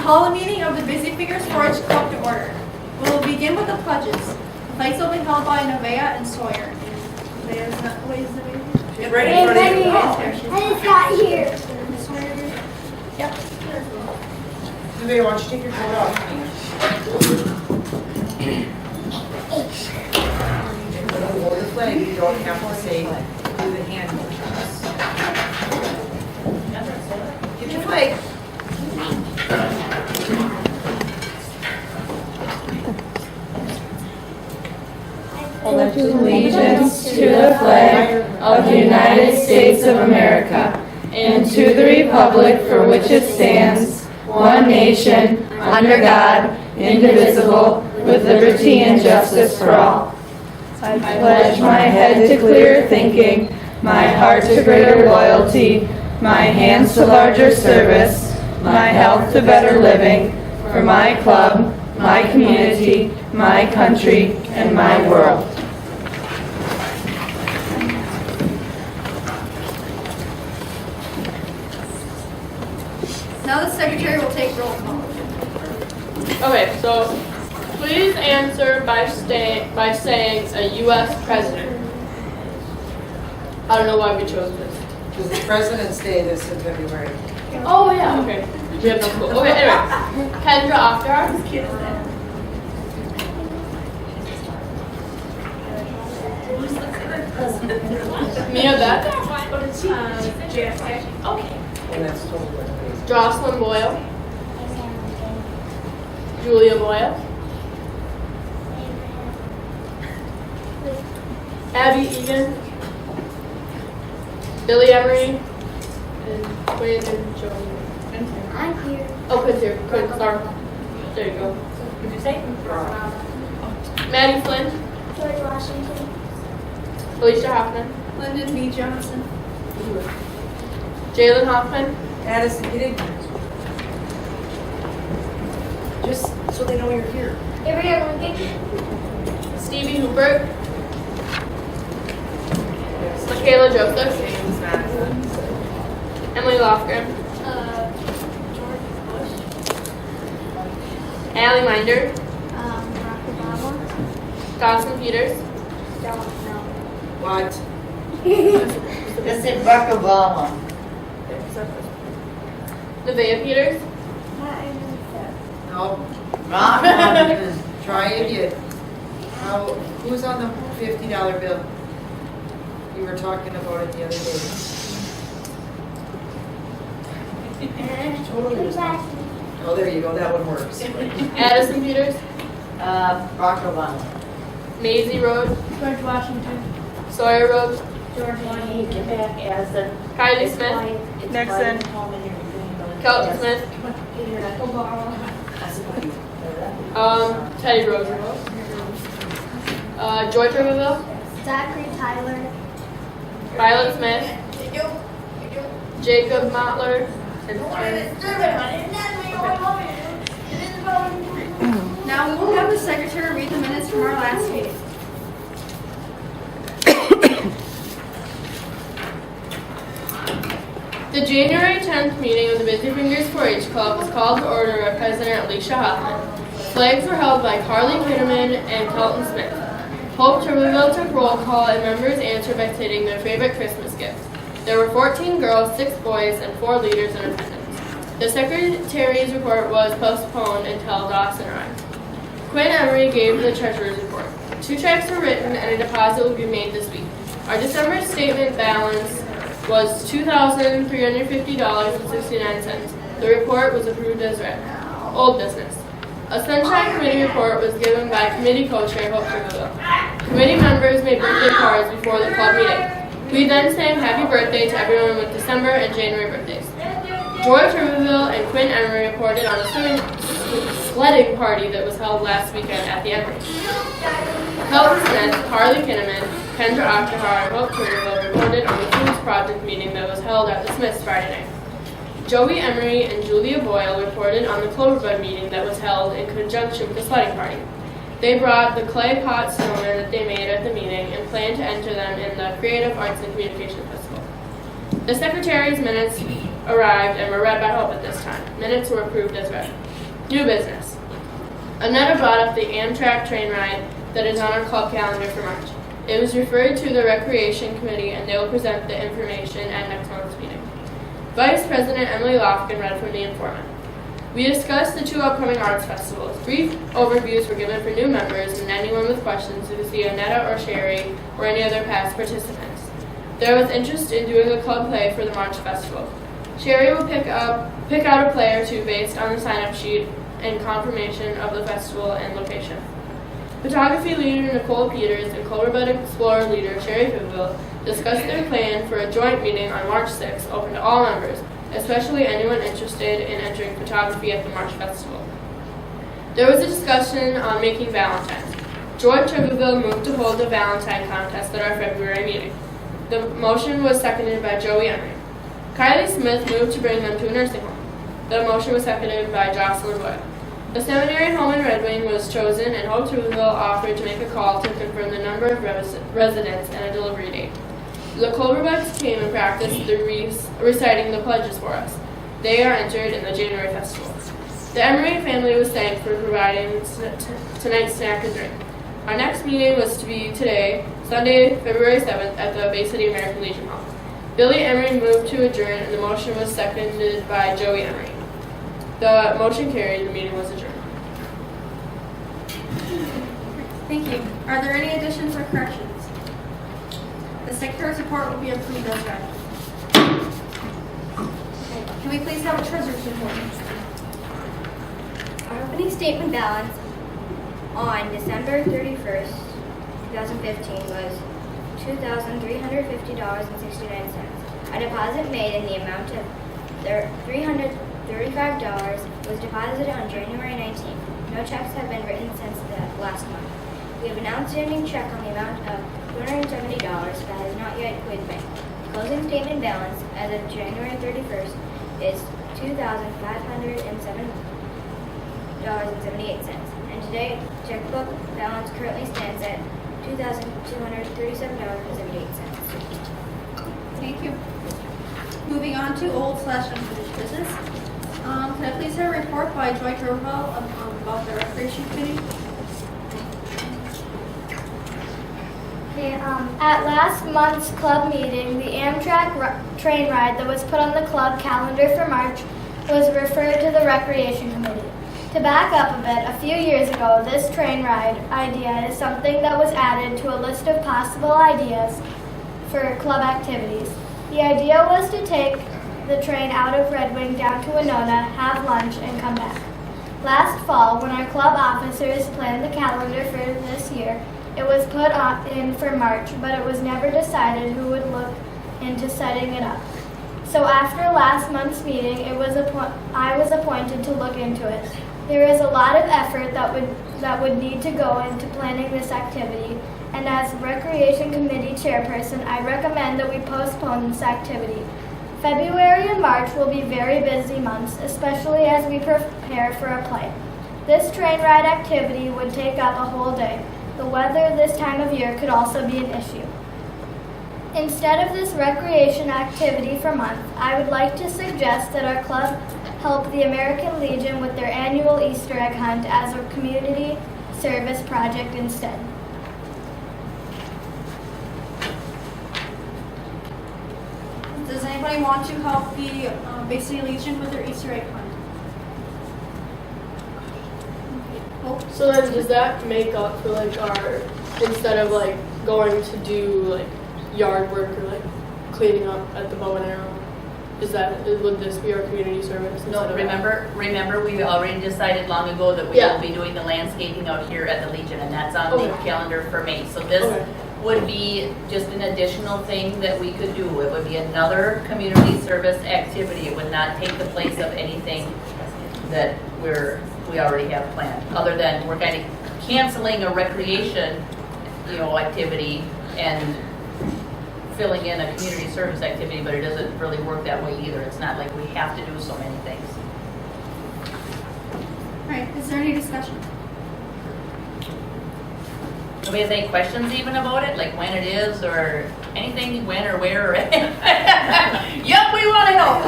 call the meeting of the Busy Fingers 4-H Club to order. We will begin with the pledges. The flags will be held by Nevaeh and Sawyer. Nevaeh's not, wait, is Nevaeh here? Right in front of you. There she is. I just got here. Is Sawyer here? Yep. Nevaeh, why don't you take your coat off, hold the flag, you don't have to say, do the hand motions. Get your flag. Pledge allegiance to the flag of the United States of America and to the republic for which it stands, one nation, under God, indivisible, with liberty and justice for all. I pledge my head to clearer thinking, my heart to greater loyalty, my hands to larger service, my health to better living, for my club, my community, my country, and my world. Now the secretary will take roll call. Okay, so please answer by saying a U.S. president. I don't know why we chose this. Because it's President's Day this in February. Oh yeah. Okay. We have no clue. Okay. Anyway, Kendra Akhtar. Mia Beck. JFK. Okay. And that's totally amazing. Jocelyn Boyle. Julia Boyle. Abby Egan. Billy Emery. And Quinn and Joey. I'm here. Oh, Quinn's here. Quinn, sorry. There you go. Would you say? Maddie Flynn. George Washington. Alicia Hoffman. Lyndon B. Johnson. Jalen Hoffman. Addison, get in here. Just so they know you're here. Every year, Lincoln. Stevie Hooper. Michaela Joseph. Emily Lofgren. George Bush. Allie Minder. Barack Obama. Dawson Peters. Don't know. What? This is Barack Obama. Nevaeh Peters. No. Rock. Try again. How, who's on the $50 bill? You were talking about it the other day. Oh, there you go. That one works. Addison Peters. Barack Obama. Maisie Road. George Washington. Sawyer Road. George Washington. Get back as a. Kylie Smith. Nixon. Kelton Smith. Obama. Teddy Roosevelt. Joy Treviville. Zachary Tyler. Violet Smith. Jacob Motler. And Now we will have the secretary read the minutes from our last meeting. The January 10th meeting of the Busy Fingers 4-H Club was called to order by President Alicia Hoffman. Flags were held by Carly Kinnaman and Kelton Smith. Hope Treviville took roll call and members answered by stating their favorite Christmas gifts. There were 14 girls, 6 boys, and 4 leaders in attendance. The secretary's report was postponed until Dawson arrived. Quinn Emery gave the treasurer's report. 2 checks were written and a deposit will be made this week. Our December statement balance was $2,350.69. The report was approved as read. Old business. A Sunshine Committee report was given by Committee Co-Chair Hope Treviville. Committee members made birthday cards before the club meeting. We then sang happy birthday to everyone with December and January birthdays. Joy Treviville and Quinn Emery reported on a sledding party that was held last weekend at the Emery. Kelton Smith, Carly Kinnaman, Kendra Akhtar, and Hope Treviville reported on the Foods Project meeting that was held at the Smiths Friday night. Joey Emery and Julia Boyle reported on the Cloverbud meeting that was held in conjunction with the sledding party. They brought the clay pot snowmen that they made at the meeting and planned to enter them in the Creative Arts and Communication Festival. The Secretary's minutes arrived and were read by Hope at this time. Minutes were approved as read. New business. Annetta brought up the Amtrak train ride that is on our club calendar for March. It was referred to the Recreation Committee and they will present the information at next month's meeting. Vice President Emily Lofgren read from the informant. We discussed the 2 upcoming arts festivals. Brief overviews were given for new members and anyone with questions to see Annetta or Sherry or any other past participants. There was interest in doing a club play for the March festival. Sherry will pick out a play or 2 based on the sign-up sheet and confirmation of the festival and location. Photography leader Nicole Peters and Culver Explorer leader Sherry Piville discussed their plan for a joint meeting on March 6th open to all members, especially anyone interested in entering photography at the March Festival. There was a discussion on making Valentines. George Tuberville moved to hold a Valentine contest at our February meeting. The motion was seconded by Joey Emery. Kylie Smith moved to bring them to a nursing home. The motion was seconded by Jocelyn Boyle. The seminary home in Red Wing was chosen and Hope Tuberville offered to make a call to confirm the number of residents and a delivery date. The Culverbucks came and practiced reciting the pledges for us. They are entered in the January festival. The Emery family was thanked for providing tonight's snack and drink. Our next meeting was to be today, Sunday, February 7th, at the Bay City American Legion Hall. Billy Emery moved to adjourn, and the motion was seconded by Joey Emery. The motion carried, the meeting was adjourned. Thank you. Are there any additions or corrections? The secretary's report will be approved as read. Can we please have a treasurer's report? Our opening statement balance on December 31st, 2015 was $2,350.69. A deposit made in the amount of $335 was deposited on January 19th. No checks have been written since the last month. We have an outstanding check on the amount of $270 that has not yet cleared bank. Closing statement balance as of January 31st is $2,507.78. And today, checkbook balance currently stands at $2,237.78. Thank you. Moving on to old/unfinished business. Can I please have a report by Joy Turville about the Recreation Committee? Okay, at last month's club meeting, the Amtrak train ride that was put on the club calendar for March was referred to the Recreation Committee. To back up a bit, a few years ago, this train ride idea is something that was added to a list of possible ideas for club activities. The idea was to take the train out of Red Wing down to Winona, have lunch, and come back. Last fall, when our club officers planned the calendar for this year, it was put in for March, but it was never decided who would look into setting it up. So after last month's meeting, I was appointed to look into it. There is a lot of effort that would need to go into planning this activity, and as Recreation Committee Chairperson, I recommend that we postpone this activity. February and March will be very busy months, especially as we prepare for a play. This train ride activity would take up a whole day. The weather this time of year could also be an issue. Instead of this recreation activity for month, I would like to suggest that our club help the American Legion with their annual Easter egg hunt as a community service project instead. Does anybody want to help the Bay City Legion with their Easter egg hunt? So then does that make up for like our, instead of like going to do like yard work or like cleaning up at the bow and arrow, would this be our community service? No, remember, we already decided long ago that we will be doing the landscaping out here at the Legion, and that's on the calendar for May. So this would be just an additional thing that we could do. It would be another community service activity. It would not take the place of anything that we already have planned, other than we're kind of canceling a recreation, activity and filling in a community service activity, but it doesn't really work that way either. It's not like we have to do so many things. All right, is there any discussion? Nobody has any questions even about it, like when it is or anything, when or where? Yep, we want to know.